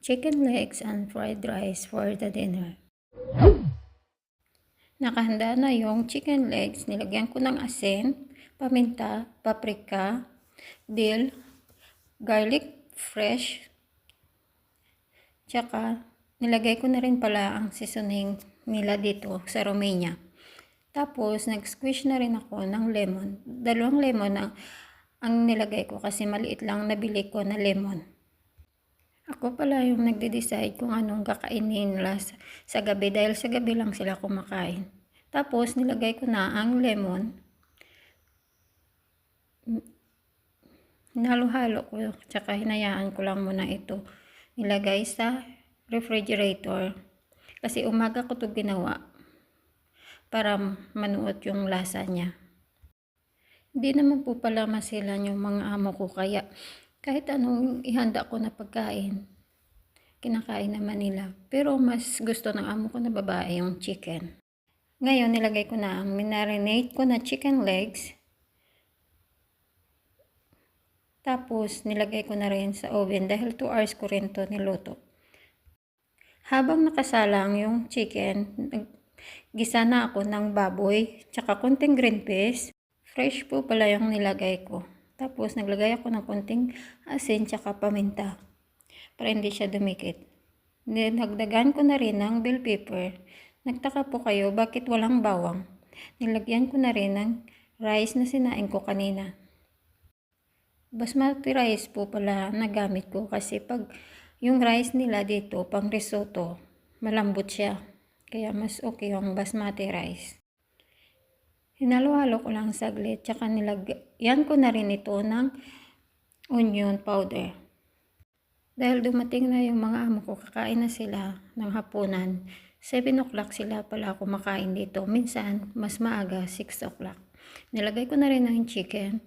chicken legs and fried rice for the dinner. Nakahanda na yung chicken legs. Nilagyan ko ng asin, paminta, paprika, dill, garlic fresh, tsaka nilagay ko na rin pala ang seasoning nila dito sa Romania. Tapos nag-squish na rin ako ng lemon. 2 lemon ang nilagay ko kasi maliit lang nabili ko na lemon. Ako pala yung nagde-decide kung anong kakainin nila sa gabi dahil sa gabi lang sila kumakain. Tapos nilagay ko na ang lemon. Hinalo-halo ko tsaka hinayaan ko lang muna ito nilagay sa refrigerator kasi umaga ko ito ginawa para manuot yung lasa niya. Hindi naman po pala masilan yung mga amo ko kaya kahit anong ihanda ko na pagkain, kinakain naman nila. Pero mas gusto ng amo ko na babae yung chicken. Ngayon, nilagay ko na ang marinate ko na chicken legs. Tapos, nilagay ko na rin sa oven dahil 2 hours ko rin to niluto. Habang nakasalang yung chicken, gisa na ako ng baboy, tsaka konting green peas. Fresh po pala yung nilagay ko. Tapos, naglagay ako ng konting asin tsaka paminta para hindi siya dumikit. Nagdagan ko na rin ng bell pepper. Nagtaka po kayo bakit walang bawang. Nilagyan ko na rin ng rice na sinain ko kanina. Basmati rice po pala nagamit ko kasi pag yung rice nila dito pang risotto, malambot siya. Kaya mas okay yung basmati rice. Hinalo-halo ko lang saglit, tsaka nilagyan ko na rin ito ng onion powder. Dahil dumating na yung mga amo ko, kakain na sila ng hapunan. 7 o'clock sila pala kumakain dito. Minsan, mas maaga, 6 o'clock. Nilagay ko na rin ang chicken.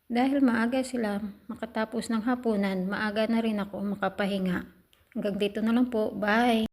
Dahil maaga sila makatapos ng hapunan, maaga na rin ako makapahinga. Hanggang dito na lang po. Bye!